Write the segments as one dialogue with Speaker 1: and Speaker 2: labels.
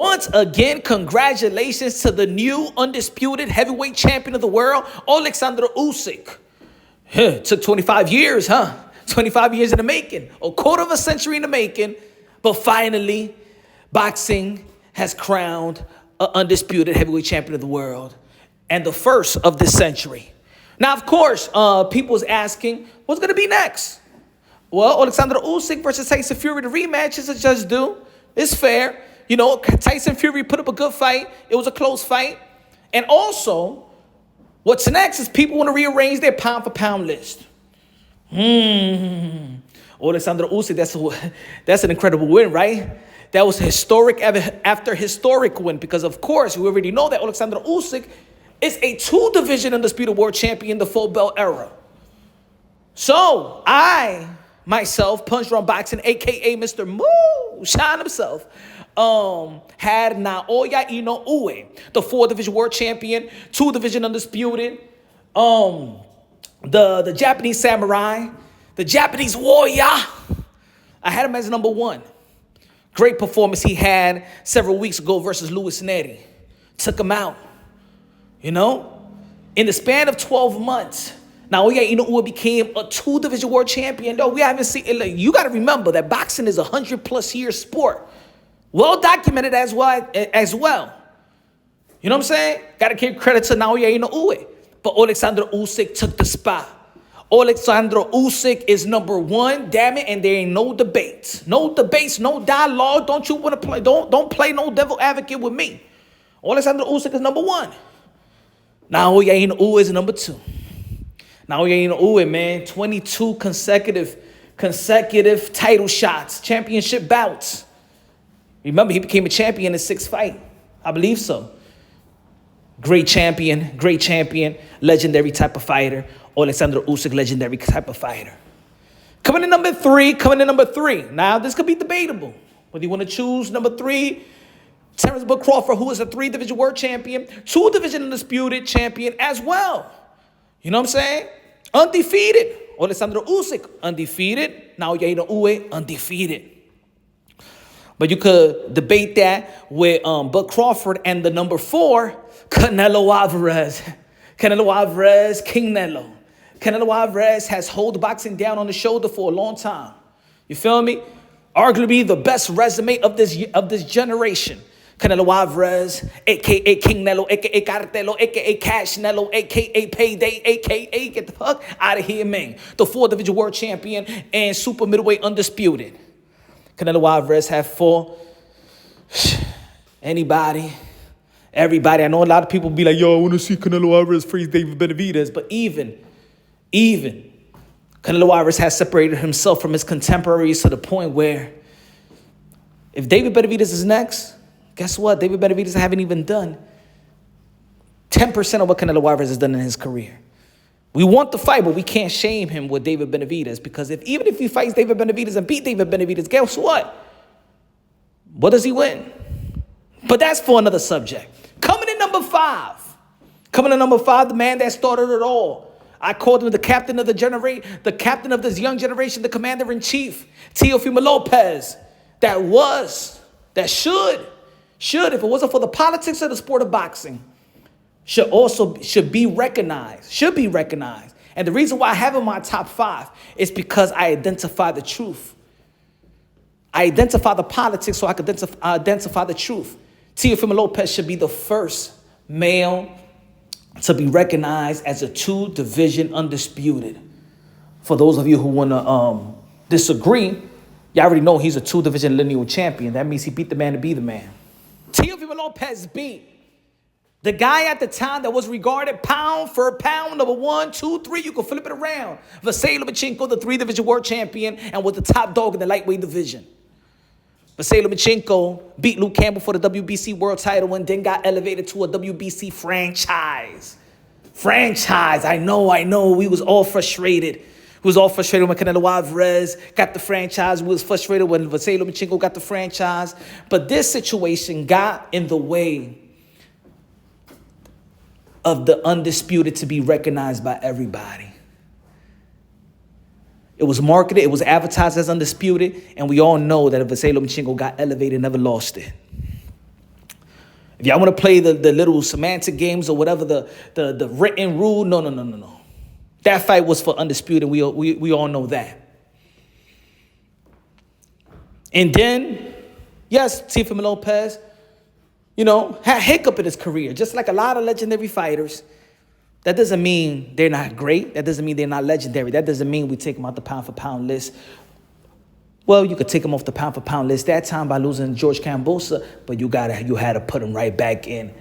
Speaker 1: Once again, congratulations to the new undisputed heavyweight champion of the world, Olekdandr Usyk. Took 25 years, 25 years in the making, a quarter of a century in the making, but finally, boxing has crowned an undisputed heavyweight champion of the world, and the first of this century. Now, of course, people's asking, what's going to be next? Well, Olekdandr Usyk versus Tyson Fury, the rematch is a just due. It's fair. You know, Tyson Fury put up a good fight. It was a close fight. And also, what's next is people want to rearrange their pound-for-pound list. Olekdandr Usyk, that's an incredible win, right? That was historic after historic win because, of course, we already know that Olekdandr Usyk is a two-division undisputed world champion in the full belt era. So, I, myself, Punch Drunk Boxing, a.k.a. Mr. Moonshine himself, had Naoya Inoue, the 4-division world champion, 2-division undisputed, the Japanese samurai, the Japanese warrior. I had him as number 1. Great performance he had several weeks ago versus Luis Neri. Took him out. You know, in the span of 12 months, Naoya Inoue became a 2-division world champion. Though we haven't seen it. You got to remember that boxing is a 100+ year sport. Well documented as well. You know what I'm saying? Got to give credit to Naoya Inoue. But Olekdandr Usyk took the spot. Olekdandr Usyk is number 1, damn it, and there ain't no debates. No debates, no dialogue. Don't you want to play? Don't play no devil advocate with me. Olekdandr Usyk is number 1. Naoya Inoue is number 2. Naoya Inoue, man, 22 consecutive title shots, championship bouts. Remember, he became a champion in 6th fight. I believe so. Great champion, legendary type of fighter. Olekdandr Usyk, legendary type of fighter. Coming in number 3. Now, this could be debatable. Whether you want to choose number 3, Terrence Crawford, who is a 3-division world champion, 2-division undisputed champion as well. You know what I'm saying? Undefeated. Olekdandr Usyk, undefeated. Naoya Inoue, undefeated. But you could debate that with Bud Crawford and the number 4, Canelo Alvarez. Canelo Alvarez, King Nelo. Canelo Alvarez has held boxing down on the shoulder for a long time. You feel me? Arguably the best resume of this generation. Canelo Alvarez, a.k.a. King Nelo, a.k.a. Cartelo, a.k.a. Cash Nelo, a.k.a. Payday, a.k.a. get the fuck out of here, man. The 4-division world champion and super middleweight undisputed. Canelo Alvarez have 4. Anybody, everybody. I know a lot of people be like, yo, I want to see Canelo Alvarez freeze David Benavidez. But even Canelo Alvarez has separated himself from his contemporaries to the point where if David Benavidez is next, guess what? David Benavidez haven't even done 10% of what Canelo Alvarez has done in his career. We want the fight, but we can't shame him with David Benavidez because even if he fights David Benavidez and beat David Benavidez, guess what? What does he win? But that's for another subject. Coming in number 5. The man that started it all. I called him the captain of the captain of this young generation, the commander-in-chief, Teofimo Lopez. That should, if it wasn't for the politics of the sport of boxing, should be recognized. And the reason why I have him in my top 5 is because I identify the truth. I identify the politics so I can identify the truth. Teofimo Lopez should be the first male to be recognized as a 2-division undisputed. For those of you who want to disagree, you already know he's a 2-division lineal champion. That means he beat the man to be the man. Teofimo Lopez beat the guy at the time that was regarded pound for pound, number 1, 2, 3, you can flip it around. Vasily Lomachenko, the 3-division world champion, and was the top dog in the lightweight division. Vasily Lomachenko beat Luke Campbell for the WBC world title and then got elevated to a WBC franchise. I know. We was all frustrated. when Canelo Alvarez got the franchise. We was frustrated when Vasily Lomachenko got the franchise. But this situation got in the way of the undisputed to be recognized by everybody. It was marketed, it was advertised as undisputed, and we all know that if Vasily Lomachenko got elevated, never lost it. If y'all want to play the little semantic games or whatever, the written rule, no. That fight was for Undisputed. We all know that. And then, yes, Teofimo Lopez, had hiccup in his career, just like a lot of legendary fighters. That doesn't mean they're not great. That doesn't mean they're not legendary. That doesn't mean we take them out the pound-for-pound list. Well, you could take him off the pound-for-pound list that time by losing George Kambosos, but you had to put him right back in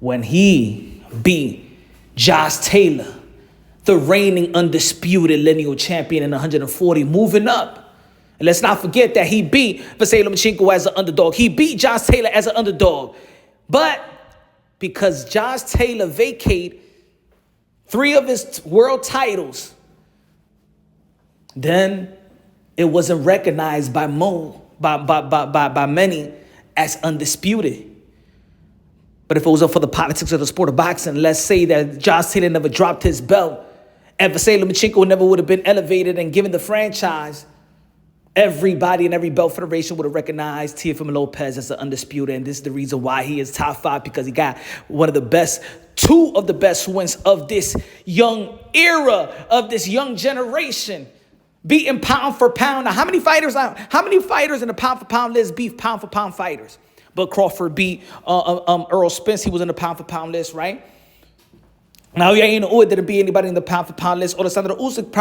Speaker 1: when he beat Josh Taylor, the reigning undisputed lineal champion in 140, moving up. And let's not forget that he beat Vasily Lomachenko as an underdog. He beat Josh Taylor as an underdog. But because Josh Taylor vacated 3 of his world titles, then it wasn't recognized by many as undisputed. But if it wasn't for the politics of the sport of boxing, let's say that Josh Taylor never dropped his belt and Vasily Lomachenko never would have been elevated and given the franchise, everybody in every belt federation would have recognized Teofimo Lopez as the undisputed. And this is the reason why he is top 5, because he got one of the best, 2 of the best wins of this young era, of this young generation, beating pound for pound. Now, how many fighters in the pound for pound list beat pound for pound fighters? But Crawford beat Earl Spence. He was in the pound for pound list, right? Naoya Inoue didn't beat anybody in the pound for pound list. Olekdandr Usyk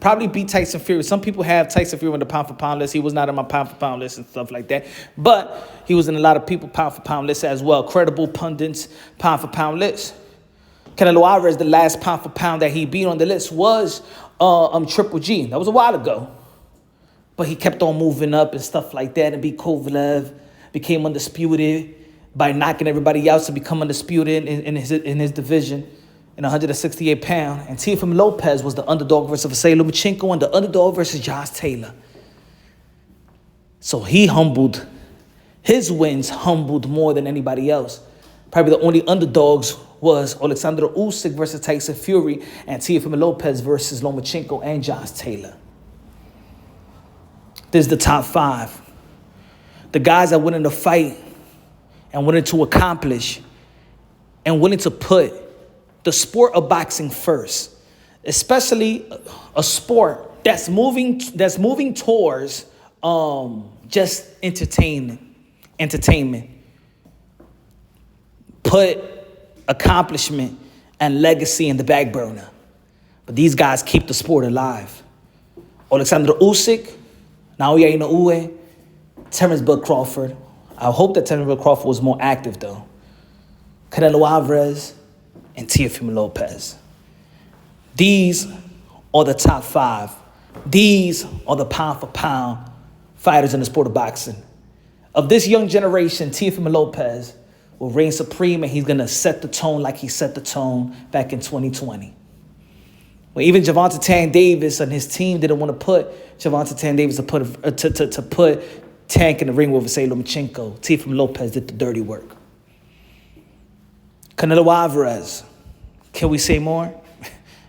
Speaker 1: probably beat Tyson Fury. Some people have Tyson Fury on the pound for pound list. He was not on my pound for pound list and stuff like that. But he was in a lot of people pound for pound lists as well. Credible pundits pound for pound list. Canelo Alvarez, the last pound for pound that he beat on the list was Triple G. That was a while ago. But he kept on moving up and stuff like that and beat Kovalev, became undisputed by knocking everybody else to become undisputed in his division. In 168 pound, and Teofimo Lopez was the underdog versus Vasily Lomachenko and the underdog versus Josh Taylor. So his wins humbled more than anybody else. Probably the only underdogs was Olekdandr Usyk versus Tyson Fury and Teofimo Lopez versus Lomachenko and Josh Taylor. This is the top 5. The guys that went in the fight and wanted to accomplish and willing to put the sport of boxing first, especially a sport that's moving towards just entertainment. Put accomplishment and legacy in the back burner. But these guys keep the sport alive. Olekdandr Usyk, Naoya Inoue, Terence Bud Crawford. I hope that Terence Bud Crawford was more active though. Canelo Alvarez, and Teofimo Lopez. These are the top 5. These are the pound-for-pound fighters in the sport of boxing. Of this young generation, Teofimo Lopez will reign supreme, and he's going to set the tone like he set the tone back in 2020. When even Gervonta Tank Davis and his team didn't want to put Gervonta Tank Davis to put Tank in the ring with Vasily Lomachenko, Teofimo Lopez did the dirty work. Canelo Alvarez, can we say more?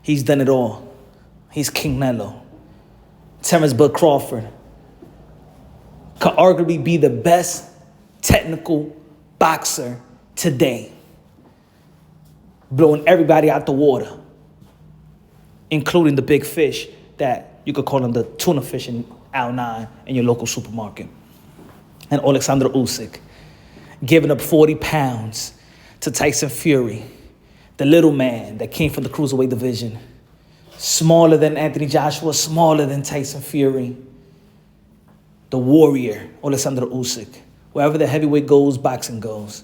Speaker 1: He's done it all. He's King Canelo. Terence Bud Crawford could arguably be the best technical boxer today, blowing everybody out the water, including the big fish that you could call them the tuna fish in aisle 9 in your local supermarket. And Olekdandr Usyk, giving up 40 pounds to Tyson Fury, the little man that came from the cruiserweight division, smaller than Anthony Joshua, smaller than Tyson Fury, the warrior, Olekdandr Usyk. Wherever the heavyweight goes, boxing goes.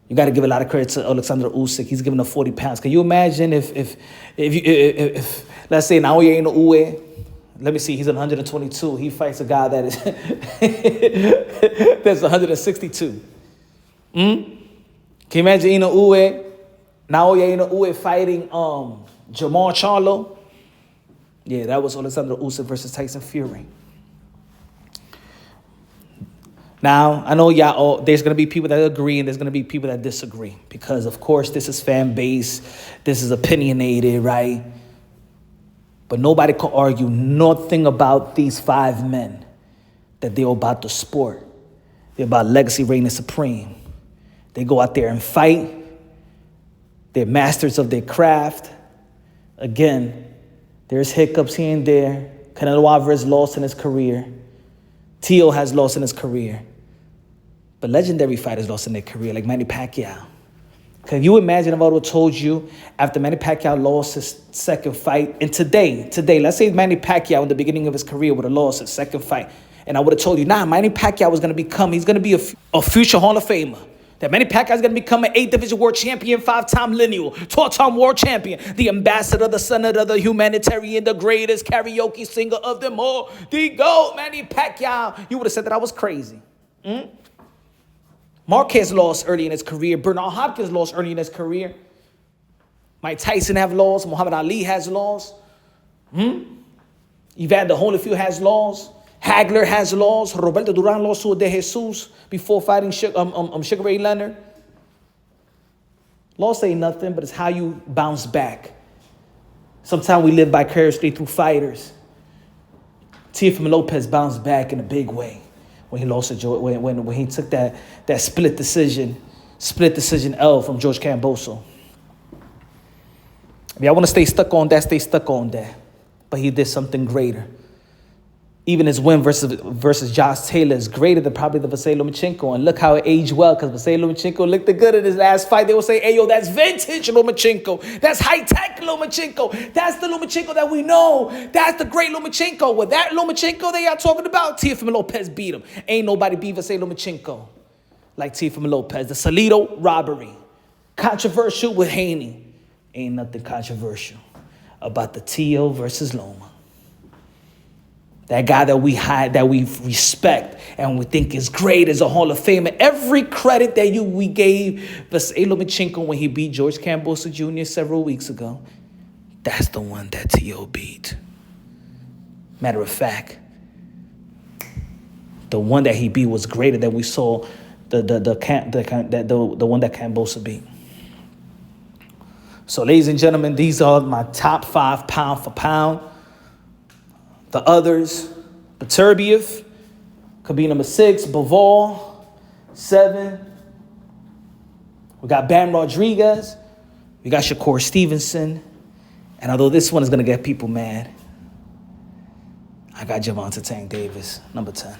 Speaker 1: You got to give a lot of credit to Olekdandr Usyk. He's giving up 40 pounds. Can you imagine if let's say Naoya Inoue, let me see, he's at 122. He fights a guy that is that's 162. Can you imagine Naoya Inoue fighting Jamal Charlo? Yeah, that was Olekdandr Usyk versus Tyson Fury. Now, I know y'all, there's going to be people that agree and there's going to be people that disagree because, of course, this is fan base. This is opinionated, right? But nobody can argue nothing about these 5 men, that they're about the sport. They're about legacy reigning supreme. They go out there and fight. They're masters of their craft. Again, there's hiccups here and there. Canelo Alvarez lost in his career. Teo has lost in his career. But legendary fighters lost in their career, like Manny Pacquiao. Can you imagine if I would have told you after Manny Pacquiao lost his second fight, and today, let's say Manny Pacquiao in the beginning of his career would have lost his second fight, and I would have told you, Manny Pacquiao was going to become, he's going to be a future Hall of Famer. That Manny Pacquiao is going to become an 8th Division World Champion, 5-time lineal, 12-time World Champion, the ambassador, the senator, the humanitarian, the greatest karaoke singer of them all, the GOAT, Manny Pacquiao. You would have said that I was crazy. Marquez lost early in his career. Bernard Hopkins lost early in his career. Mike Tyson have lost. Muhammad Ali has lost. Evander Holyfield has lost. Hagler has lost. Roberto Duran lost to De Jesus before fighting Sugar Ray Leonard. Loss ain't nothing, but it's how you bounce back. Sometimes we live vicariously through fighters. Teofimo Lopez bounced back in a big way when he lost to when he took that split decision L from George Camboso. If y'all want to stay stuck on that, stay stuck on that. But he did something greater. Even his win versus Josh Taylor is greater than probably the Vasily Lomachenko. And look how it aged well, because Vasily Lomachenko looked good in his last fight. They will say, hey, yo, that's vintage Lomachenko. That's high-tech Lomachenko. That's the Lomachenko that we know. That's the great Lomachenko. With that Lomachenko they are talking about, Teofimo Lopez beat him. Ain't nobody beat Vasily Lomachenko like Teofimo Lopez. The Salido robbery. Controversial with Haney. Ain't nothing controversial about the Teo versus Loma. That guy that we respect and we think is great as a Hall of Famer. Every credit that we gave Vasily Lomachenko when he beat George Camboso Jr. several weeks ago, that's the one that Teo beat. Matter of fact, the one that he beat was greater than we saw the one that Camboso beat. So, ladies and gentlemen, these are my top 5 pound for pound. The others, Beterbiev could be number 6, Bivol, 7. We got Bam Rodriguez. We got Shakur Stevenson. And although this one is going to get people mad, I got Gervonta Tank Davis, number 10.